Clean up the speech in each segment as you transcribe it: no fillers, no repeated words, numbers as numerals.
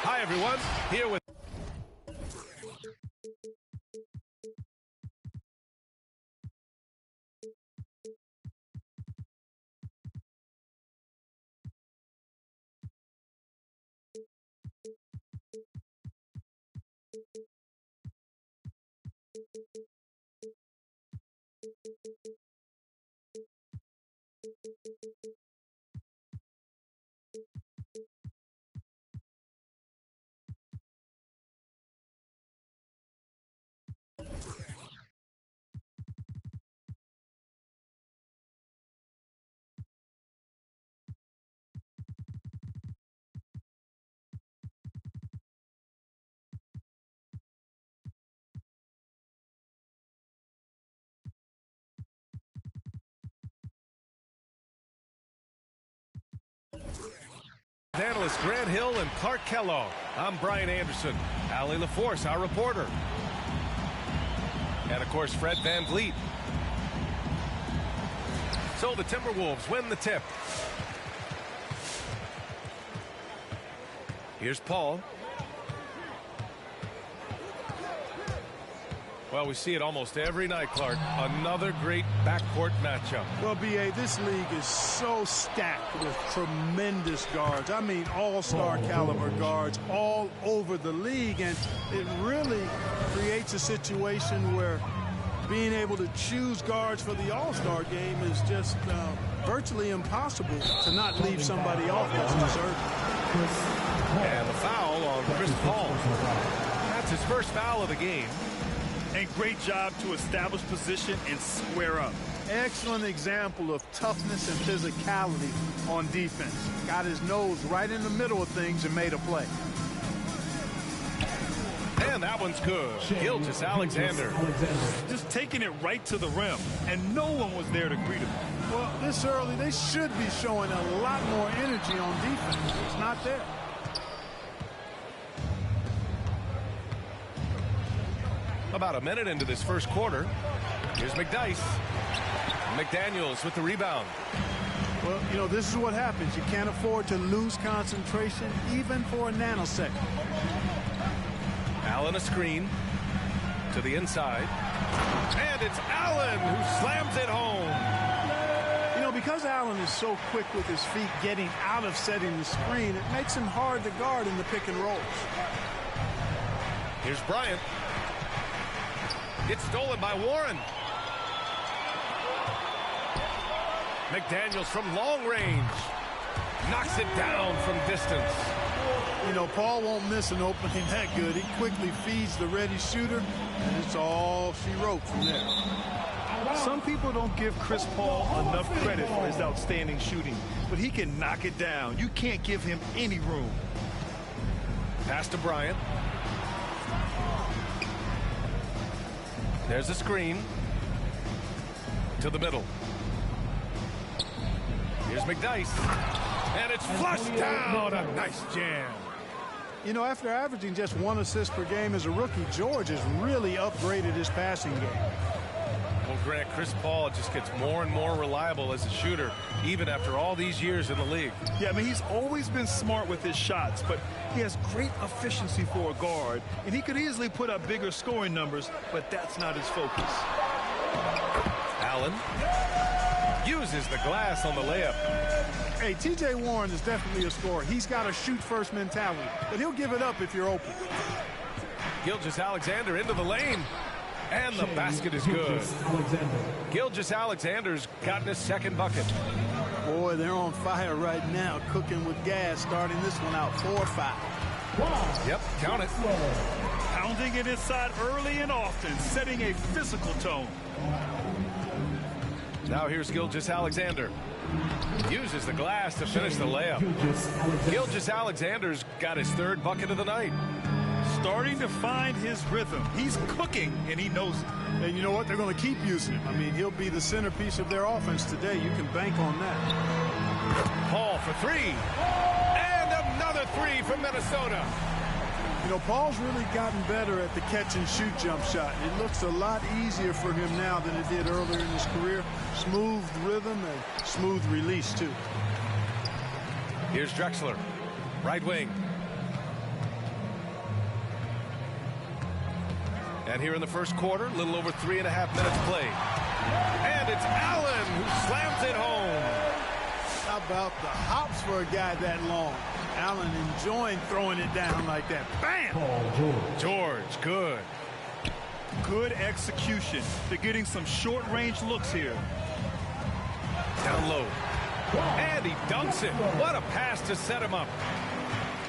Hi, everyone. Here with analysts Grant Hill and Clark Kellogg. I'm Brian Anderson. Allie LaForce, our reporter. And, of course, Fred Van Vliet. So the Timberwolves win the tip. Here's Paul. Well, we see it almost every night, Clark. Another great backcourt matchup. Well, B.A., this league is so stacked with tremendous guards. I mean, all-star caliber guards all over the league. And it really creates a situation where being able to choose guards for the all-star game is just virtually impossible to not leave somebody off that's deserving. And the foul on Chris Paul. That's his first foul of the game. And great job to establish position and square up. Excellent example of toughness and physicality on defense. Got his nose right in the middle of things and made a play. And that one's good. Gilgeous-Alexander. Just taking it right to the rim, and no one was there to greet him. Well, this early, they should be showing a lot more energy on defense. It's not there. About a minute into this first quarter. Here's McDyess. McDaniels with the rebound. Well, you know, this is what happens. You can't afford to lose concentration even for a nanosecond. Allen a screen to the inside. And it's Allen who slams it home. because Allen is so quick with his feet getting out of setting the screen, it makes him hard to guard in the pick and rolls. Here's Bryant. It's stolen by Warren. McDaniels from long range. Knocks it down from distance. You know, Paul won't miss an opening that good. He quickly feeds the ready shooter, and it's all she wrote from there. Some people don't give Chris Paul enough credit for his outstanding shooting, but he can knock it down. You can't give him any room. Pass to Bryant. There's a screen. To the middle. Here's McDyess. And it's flushed down. A nice jam. You know, after averaging just 1 assist per game as a rookie, George has really upgraded his passing game. Well, Grant, Chris Paul just gets more and more reliable as a shooter, even after all these years in the league. Yeah, I mean, he's always been smart with his shots, but he has great efficiency for a guard, and he could easily put up bigger scoring numbers, but that's not his focus. Allen uses the glass on the layup. Hey, T.J. Warren is definitely a scorer. He's got a shoot-first mentality, but he'll give it up if you're open. Gilgeous-Alexander into the lane. And the basket is good. Gilgeous-Alexander's gotten his second bucket. Boy, they're on fire right now, cooking with gas, starting this one out 4-5. Yep, count it. Pounding it inside early and often, setting a physical tone. Now here's Gilgeous-Alexander. Uses the glass to finish the layup. Gilgeous-Alexander's got his third bucket of the night. Starting to find his rhythm. He's cooking, and he knows it. And you know what? They're going to keep using him. I mean, he'll be the centerpiece of their offense today. You can bank on that. Paul for three. And another three from Minnesota. You know, Paul's really gotten better at the catch-and-shoot jump shot. It looks a lot easier for him now than it did earlier in his career. Smooth rhythm and smooth release, too. Here's Drexler, right wing. And here in the first quarter, a little over 3.5 minutes played. And it's Allen who slams it home. How about the hops for a guy that long? Allen enjoying throwing it down like that. Bam! George, good. Good execution. They're getting some short-range looks here. Down low. And he dunks it. What a pass to set him up.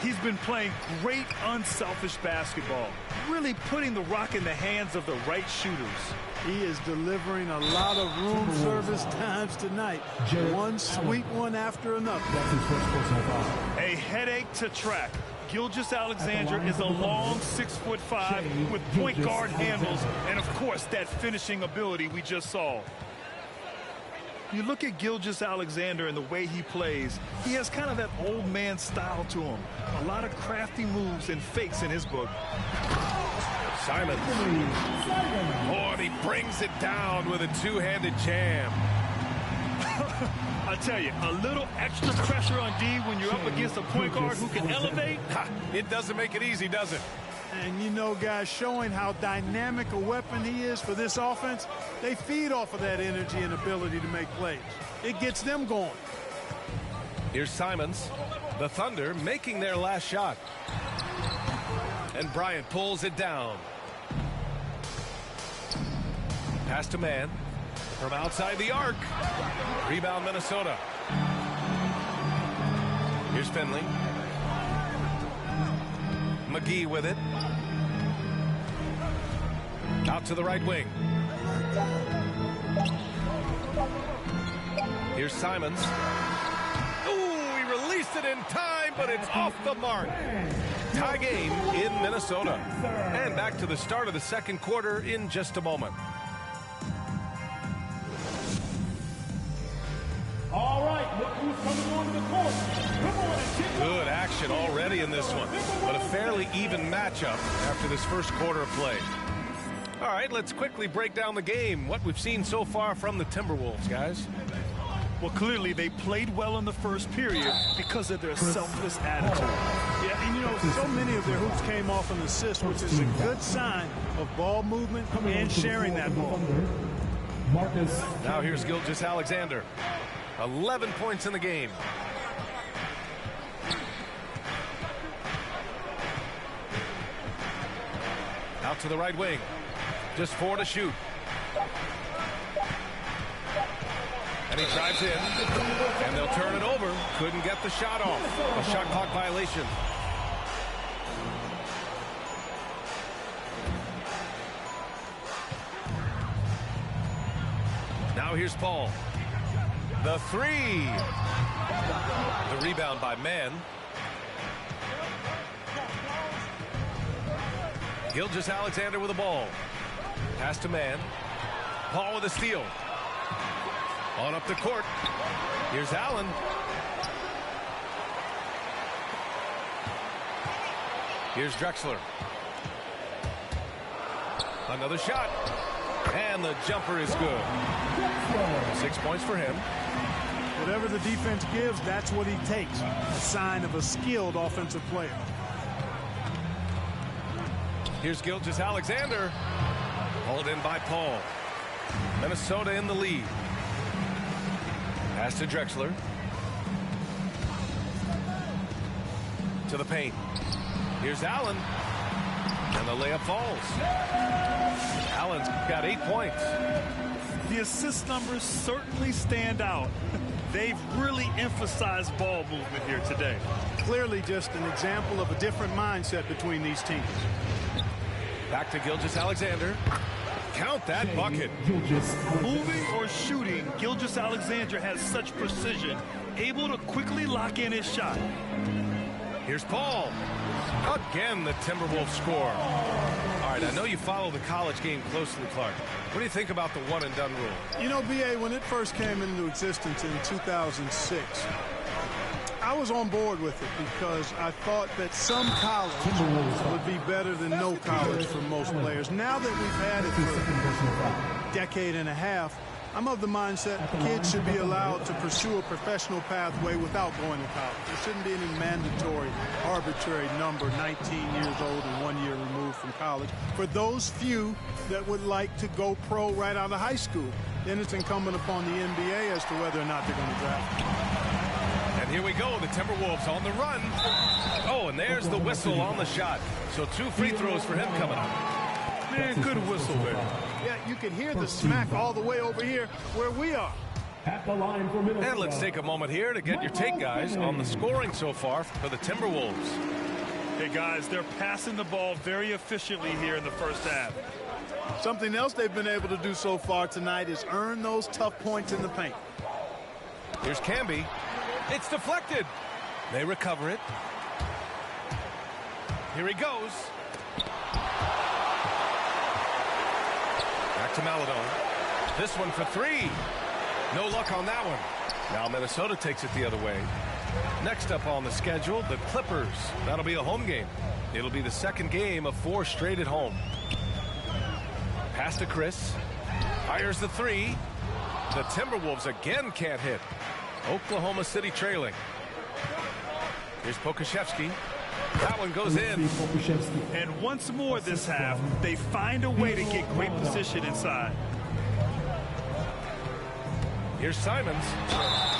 He's been playing great unselfish basketball, really putting the rock in the hands of the right shooters. He is delivering a lot of room service times tonight. One sweet one after another. A headache to track. Gilgeous-Alexander is a long 6'5" with point guard handles and, of course, that finishing ability we just saw. You look at Gilgeous-Alexander and the way he plays, he has kind of that old man style to him. A lot of crafty moves and fakes in his book. Simons. Oh, and he brings it down with a two-handed jam. I tell you, a little extra pressure on D when you're up against a point guard who can elevate. Ha, it doesn't make it easy, does it? And you know, guys, showing how dynamic a weapon he is for this offense, they feed off of that energy and ability to make plays. It gets them going. Here's Simons. The Thunder making their last shot. And Bryant pulls it down. Pass to man. From outside the arc. Rebound Minnesota. Here's Finley. McGee with it. Out to the right wing. Here's Simons. Ooh, he released it in time, but it's off the mark. Tie game in Minnesota. And back to the start of the second quarter in just a moment. All right, look who's coming on the court. Come on and kick Good action already in this one, but a fairly even matchup after this first quarter of play. All right, let's quickly break down the game. What we've seen so far from the Timberwolves, guys. Well, clearly they played well in the first period because of their selfless attitude. Yeah, and you know, so many of their hoops came off an assist, which is a good sign of ball movement and sharing that ball. Marcus. Now here's Gilgeous-Alexander. 11 points in the game. Out to the right wing. Just 4 to shoot. And he drives in. And they'll turn it over. Couldn't get the shot off. A shot clock violation. Now here's Paul. The 3. The rebound by Mann. Gilgeous-Alexander with the ball. Pass to Mann. Paul with a steal. On up the court. Here's Allen. Here's Drexler. Another shot. And the jumper is good. 6 points for him. Whatever the defense gives, that's what he takes. A sign of a skilled offensive player. Here's Gilgeous-Alexander. Hauled in by Paul. Minnesota in the lead. Pass to Drexler. To the paint. Here's Allen. And the layup falls. Allen's got 8 points. The assist numbers certainly stand out. They've really emphasized ball movement here today. Clearly just an example of a different mindset between these teams. Back to Gilgeous-Alexander. Count that bucket. Moving or shooting, Gilgeous-Alexander has such precision, able to quickly lock in his shot. Here's Paul. Again, the Timberwolves score. All right, I know you follow the college game closely, Clark. What do you think about the one-and-done rule? You know, B.A., when it first came into existence in 2006, I was on board with it because I thought that some college would be better than no college for most players. Now that we've had it for a decade and a half, I'm of the mindset kids should be allowed to pursue a professional pathway without going to college. There shouldn't be any mandatory, arbitrary number, 19 years old and 1 year removed from college. For those few that would like to go pro right out of high school, then it's incumbent upon the NBA as to whether or not they're going to draft. And here we go, the Timberwolves on the run. Oh, and there's the whistle on the shot. So 2 free throws for him coming up. Man, good whistle there. Yeah, you can hear the smack all the way over here where we are. At the line for Minnesota. And let's take a moment here to get your take, guys, on the scoring so far for the Timberwolves. Hey, guys, they're passing the ball very efficiently here in the first half. Something else they've been able to do so far tonight is earn those tough points in the paint. Here's Camby. It's deflected. They recover it. Here he goes. Back to Maledon. This one for 3. No luck on that one. Now Minnesota takes it the other way. Next up on the schedule, the Clippers. That'll be a home game. It'll be the second game of 4 straight at home. Pass to Chris. Fires the 3. The Timberwolves again can't hit. Oklahoma City trailing. Here's Pokusevski. That one goes in. And once more this half, they find a way to get great position inside. Here's Simons.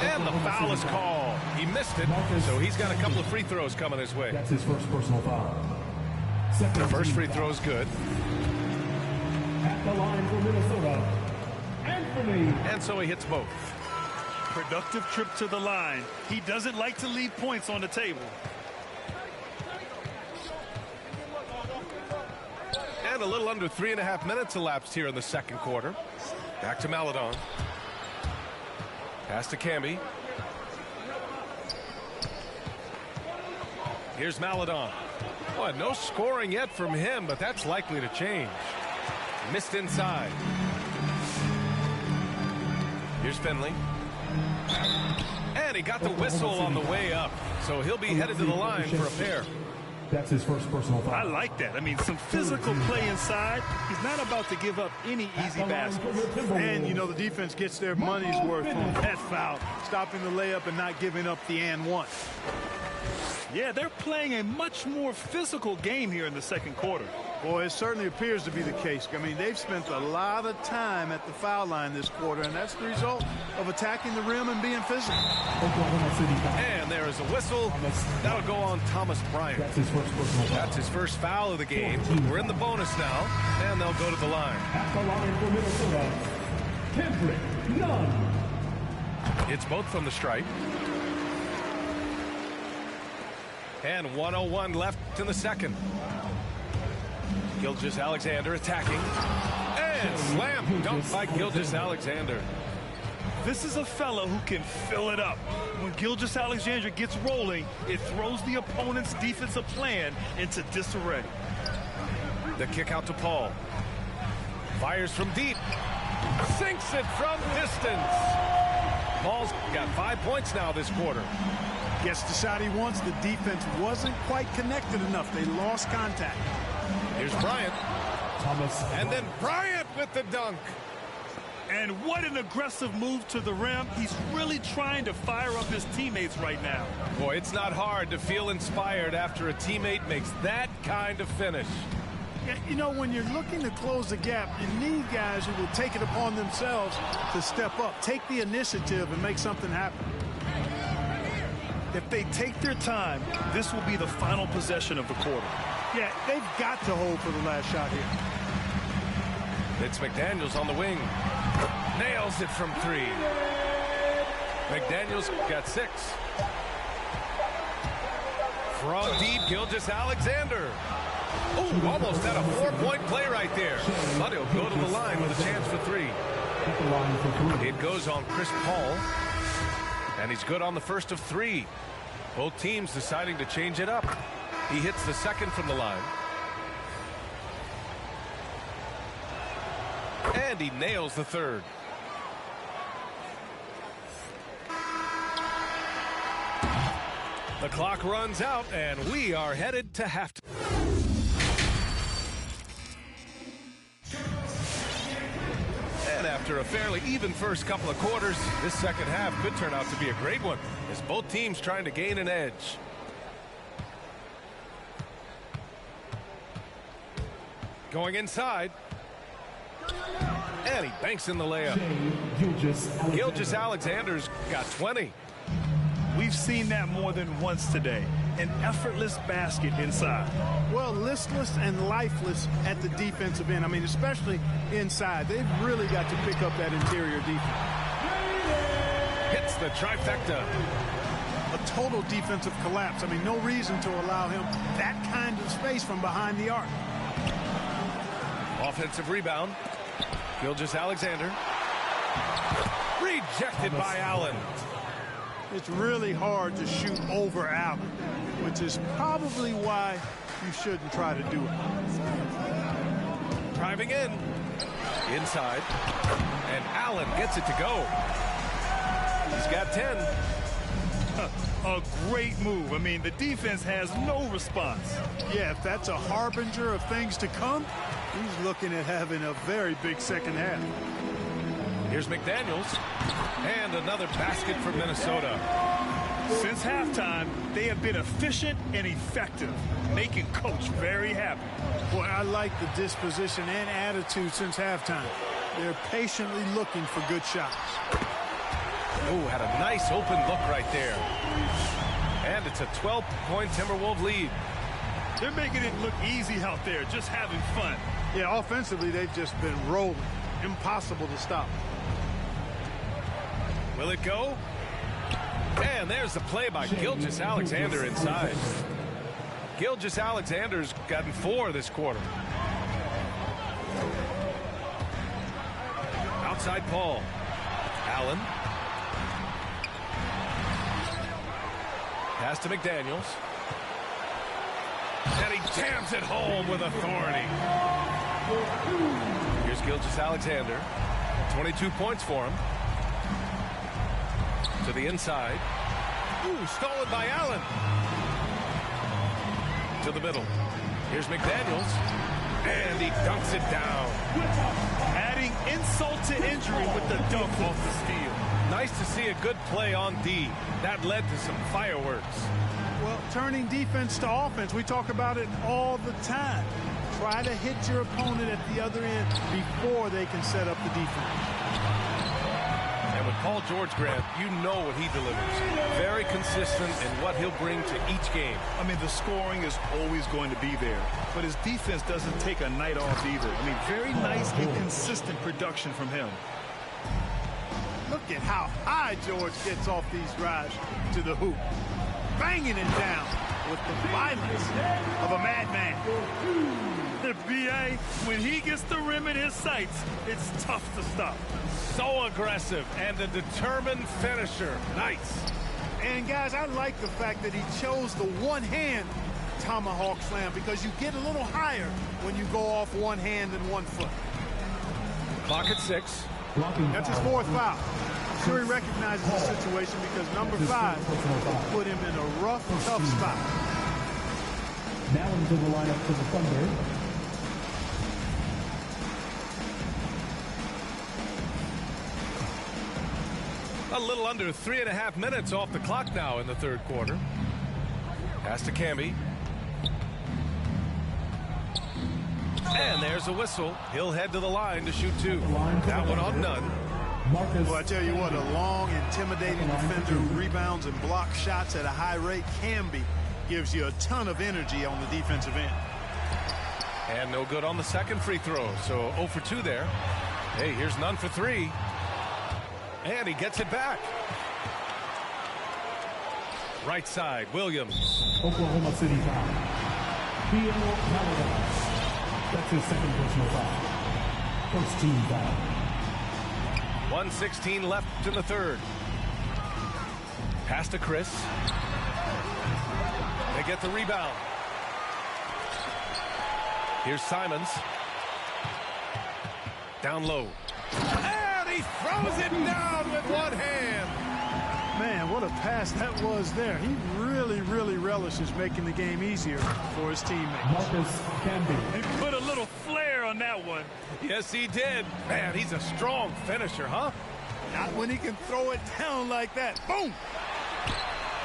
And the foul is called. He missed it, so he's got a couple of free throws coming his way. That's his first personal foul. The first free throw is good. At the line for Minnesota, Anthony. And so he hits both. Productive trip to the line. He doesn't like to leave points on the table. And a little under 3.5 minutes elapsed here in the second quarter. Back to Maledon. Pass to Camby. Here's Maledon. Boy, no scoring yet from him, but that's likely to change. Missed inside. Here's Finley. And he got the whistle on the way up. So he'll be headed to the line for a pair. That's his first personal foul. I like that. I mean, some physical play inside. He's not about to give up any easy baskets. And, you know, the defense gets their money's worth on that foul, stopping the layup and not giving up the and one. Yeah, they're playing a much more physical game here in the second quarter. Boy, it certainly appears to be the case. I mean, they've spent a lot of time at the foul line this quarter, and that's the result of attacking the rim and being physical. And there is a whistle. That'll go on Thomas Bryant. That's his first foul of the game. We're in the bonus now, and they'll go to the line. At the line for Minnesota, Kendrick Nunn. It's both from the stripe. And 1:01 left in the second. Gilgeous-Alexander attacking. And slam dunked by Gilgeous-Alexander. This is a fellow who can fill it up. When Gilgeous-Alexander gets rolling, it throws the opponent's defensive plan into disarray. The kick out to Paul. Fires from deep. Sinks it from distance. Paul's got 5 points now this quarter. Gets the shot he wants. The defense wasn't quite connected enough. They lost contact. Here's Bryant. And then Bryant with the dunk. And what an aggressive move to the rim. He's really trying to fire up his teammates right now. Boy, it's not hard to feel inspired after a teammate makes that kind of finish. You know, when you're looking to close the gap, you need guys who will take it upon themselves to step up, take the initiative, and make something happen. If they take their time, this will be the final possession of the quarter. Yeah, they've got to hold for the last shot here. It's McDaniels on the wing. Nails it from 3. McDaniels got 6. From deep, Gilgeous-Alexander. Oh, almost had a 4-point play right there. But he'll go to the line with a chance for 3. It goes on Chris Paul. And he's good on the first of 3. Both teams deciding to change it up. He hits the second from the line. And he nails the third. The clock runs out, and we are headed to halftime. And after a fairly even first couple of quarters, this second half could turn out to be a great one, as both teams trying to gain an edge. Going inside. And he banks in the layup. Gilgeous-Alexander's got 20. We've seen that more than once today. An effortless basket inside. Well, listless and lifeless at the defensive end. I mean, especially inside. They've really got to pick up that interior defense. Hits the trifecta. A total defensive collapse. I mean, no reason to allow him that kind of space from behind the arc. Offensive rebound. Gilgeous-Alexander. Rejected by Allen. It's really hard to shoot over Allen, which is probably why you shouldn't try to do it. Driving in. Inside. And Allen gets it to go. He's got 10. A great move. I mean, the defense has no response. Yeah, if that's a harbinger of things to come, he's looking at having a very big second half. Here's McDaniels. And another basket for Minnesota. Since halftime, they have been efficient and effective, making Coach very happy. Boy, I like the disposition and attitude since halftime. They're patiently looking for good shots. Oh, had a nice open look right there. And it's a 12-point Timberwolves lead. They're making it look easy out there, just having fun. Yeah, offensively, they've just been rolling. Impossible to stop. Will it go? And there's the play by Gilgeous-Alexander inside. Gilgeous-Alexander's gotten 4 this quarter. Outside Paul. Allen. Pass to McDaniels. And he jams it home with authority. Here's Gilgeous-Alexander. 22 points for him. To the inside. Ooh, stolen by Allen. To the middle. Here's McDaniels. And he dunks it down. Adding insult to injury with the dunk off the steal. Nice to see a good play on D. That led to some fireworks. Well, turning defense to offense, we talk about it all the time. Try to hit your opponent at the other end before they can set up the defense. And with Paul George, Grant, you know what he delivers. Very consistent in what he'll bring to each game. I mean, the scoring is always going to be there, but his defense doesn't take a night off either. I mean, very nice and consistent production from him. Look at how high George gets off these drives to the hoop. Banging it down with the violence of a madman. The BA, when he gets the rim in his sights, it's tough to stop. So aggressive and a determined finisher. Nice. And guys, I like the fact that he chose the one-hand tomahawk slam because you get a little higher when you go off one hand and 1 foot. Clock at 6. That's his 4th foul. I'm sure he recognizes the situation because number 5 put him in a rough, tough spot. Now into the lineup for the Thunder. A little under 3.5 minutes off the clock now in the 3rd quarter. Pass to Camby. And there's a whistle. He'll head to the line to shoot 2. That one on none. Well, I tell you what, a long, intimidating defender who rebounds and blocks shots at a high rate gives you a ton of energy on the defensive end. And no good on the second free throw. So 0 for 2 there. Hey, here's none for 3. And he gets it back. Right side, Williams. Oklahoma City foul. Theo Paladin. That's his 2nd personal foul. 1st team foul. 1:16 left in the 3rd. Pass to Chris. They get the rebound. Here's Simons. Down low. And he throws it down with one hand. Man, what a pass that was there. He really, really relishes making the game easier for his teammates. Marcus Camby. He put a little flair on that one. Yes, he did. Man, he's a strong finisher, huh? Not when he can throw it down like that. Boom!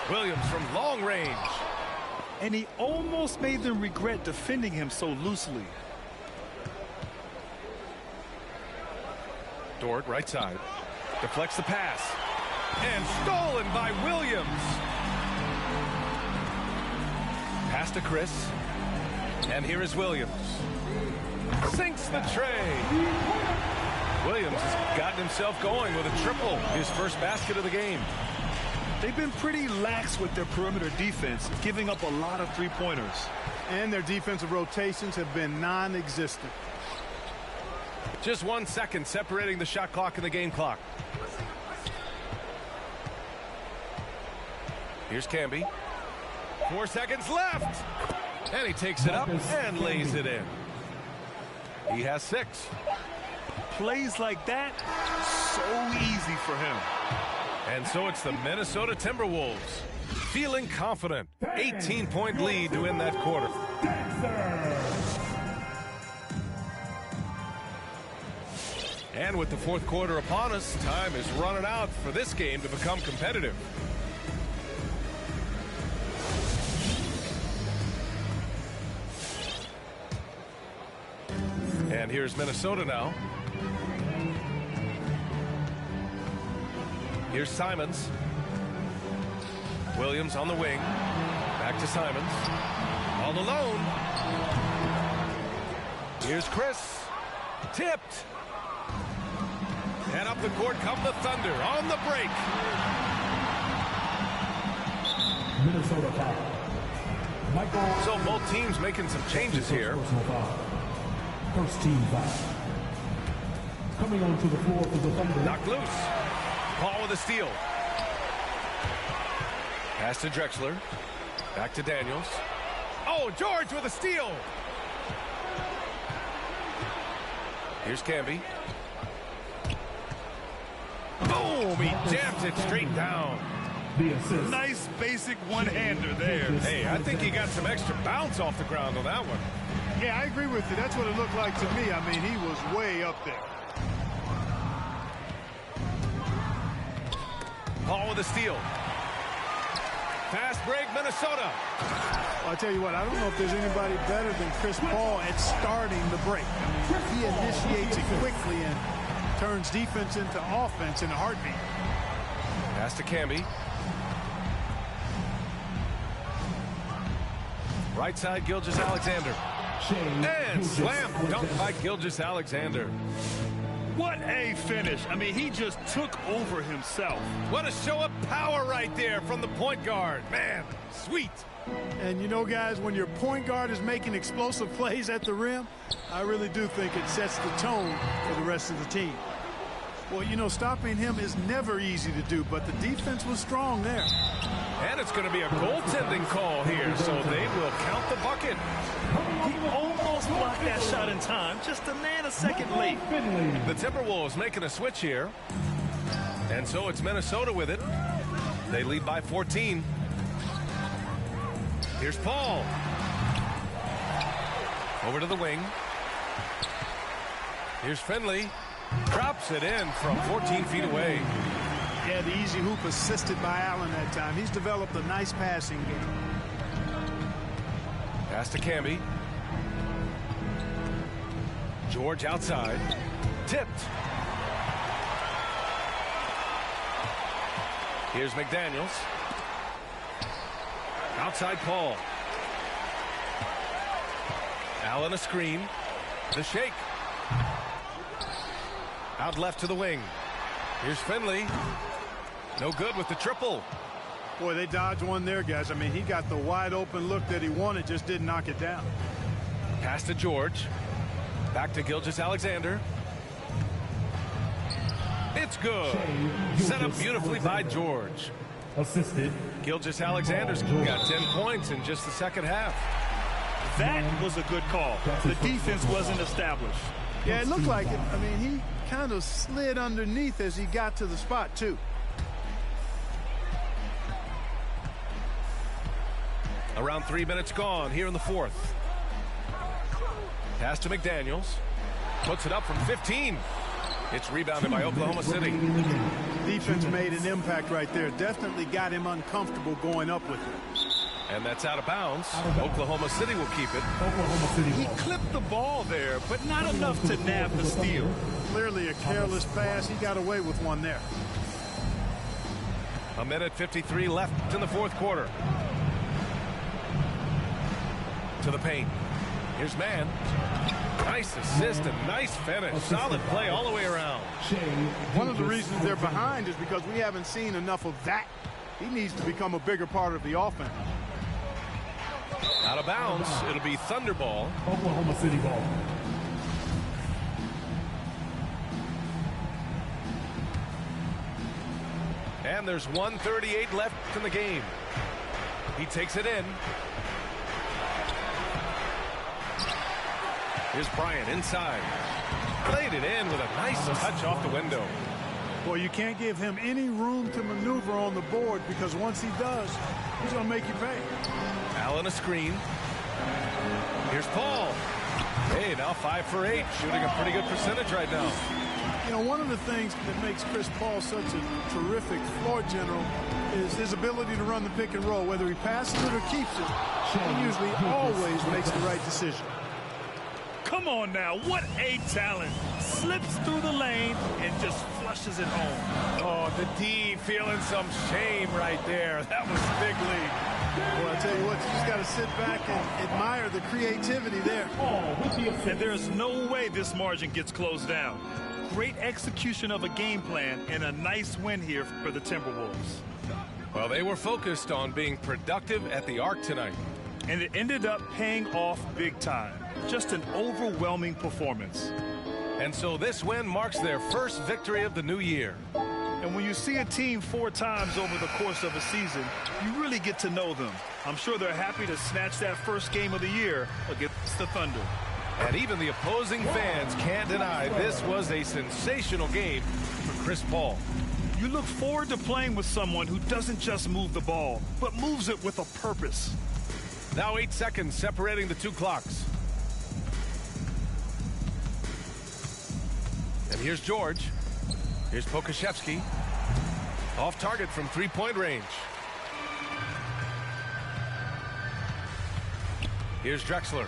Williams from long range. And he almost made them regret defending him so loosely. Dort, right side. Deflects the pass. And stolen by Williams. Pass to Chris. And here is Williams. Sinks the tray. Williams has gotten himself going with a triple. His first basket of the game. They've been pretty lax with their perimeter defense, giving up a lot of three-pointers. And their defensive rotations have been non-existent. Just 1 second separating the shot clock and the game clock. Here's Camby. 4 seconds left. And he takes it up and lays it in. He has 6. Plays like that, so easy for him. And so it's the Minnesota Timberwolves feeling confident. 18-point lead to win that quarter. And with the 4th quarter upon us, time is running out for this game to become competitive. And here's Minnesota now. Here's Simons. Williams on the wing. Back to Simons. All alone. Here's Chris. Tipped. And up the court come the Thunder on the break. Minnesota foul. Michael. So both teams making some changes here. First team foul. Coming onto the floor for the Thunder. Knocked loose. Paul with a steal. Pass to Drexler. Back to Daniels. Oh, George with a steal. Here's Camby. Boom! He jams it straight down. The assist. Nice basic one-hander there. Hey, I think he got some extra bounce off the ground on that one. Yeah, I agree with you. That's what it looked like to me. I mean, he was way up there. Paul with a steal. Fast break, Minnesota. I'll tell you what, I don't know if there's anybody better than Chris Paul at starting the break. I mean, he initiates it quickly and turns defense into offense in a heartbeat. Pass to Camby. Right side, Gilgeous-Alexander. And slam dunk by Gilgeous-Alexander. What a finish. I mean, he just took over himself. What a show of power right there from the point guard. Man, sweet. And you know, guys, when your point guard is making explosive plays at the rim, I really do think it sets the tone for the rest of the team. Well, you know, stopping him is never easy to do, but the defense was strong there. And it's going to be a goaltending call here, so they will count the bucket. He almost blocked that shot in time, just a nanosecond late. The Timberwolves making a switch here. And so it's Minnesota with it. They lead by 14. Here's Paul. Over to the wing. Here's Finley. Drops it in from 14 feet away. Yeah, the easy hoop assisted by Allen that time. He's developed a nice passing game. Pass to Camby. George outside. Tipped. Here's McDaniels. Outside Paul. Allen a screen. The shake. Out left to the wing. Here's Finley. No good with the triple. Boy, they dodged one there, guys. I mean, he got the wide open look that he wanted, just didn't knock it down. Pass to George. Back to Gilgeous-Alexander. It's good. Set up beautifully by George. Assisted. Gilgeous-Alexander's got 10 points in just the second half. That was a good call. The defense wasn't established. Yeah, it looked like it. I mean, he kind of slid underneath as he got to the spot, too. Around 3 minutes gone here in the fourth. Pass to McDaniels. Puts it up from 15. It's rebounded by Oklahoma City. Defense made an impact right there. Definitely got him uncomfortable going up with it. And that's out of bounds. Oklahoma City will keep it. Oklahoma City. He clipped the ball there, but not enough to nab the steal. Clearly a careless pass. He got away with one there. A minute 53 left in the fourth quarter. To the paint. Here's Mann. Nice assist and nice finish. Solid play all the way around. One of the reasons they're behind is because we haven't seen enough of that. He needs to become a bigger part of the offense. Out of bounds. It'll be Thunder ball. Oklahoma City ball. And there's 1:38 left in the game. He takes it in. Here's Bryant inside. Played it in with a nice touch off the window. Well, you can't give him any room to maneuver on the board because once he does, he's going to make you pay. Allen a screen. Here's Paul. Hey, now 5 for 8. Shooting a pretty good percentage right now. You know, one of the things that makes Chris Paul such a terrific floor general is his ability to run the pick and roll. Whether he passes it or keeps it, he usually always makes the right decision. Come on now, what a talent. Slips through the lane and just flushes it home. Oh, the D feeling some shame right there. That was big league. Well, I tell you what, you just got to sit back and admire the creativity there. And there's no way this margin gets closed down. Great execution of a game plan and a nice win here for the Timberwolves. Well, they were focused on being productive at the arc tonight. And it ended up paying off big time. Just an overwhelming performance. And so this win marks their first victory of the new year. And when you see a team 4 times over the course of a season, you really get to know them. I'm sure they're happy to snatch that first game of the year against the Thunder. And even the opposing fans can't deny this was a sensational game for Chris Paul. You look forward to playing with someone who doesn't just move the ball, but moves it with a purpose. Now 8 seconds separating the 2 clocks. And here's George. Here's Pokusevski. Off target from three-point range. Here's Drexler.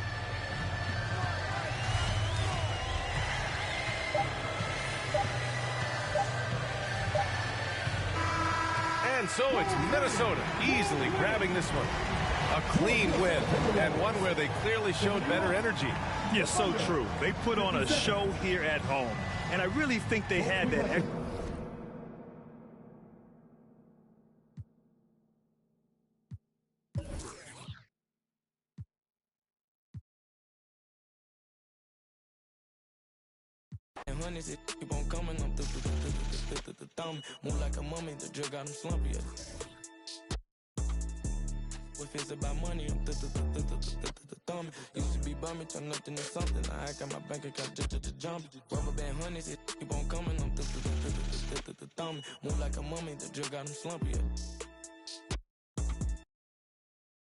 And so it's Minnesota easily grabbing this one. A clean win, and one where they clearly showed better energy. Yeah, so true. They put on a show here at home, and I really think they had that. Hundreds, it keep on coming. I'm the thumb. Move like a mummy, the drug got him slumpy. If it's about money, I'm the thumb. Used to be bumming, turn nothing to something. I got my bank account just jump. Rubber band hundreds, it keep on coming. I'm the thumb. Move like a mummy, the drug got him slumpy.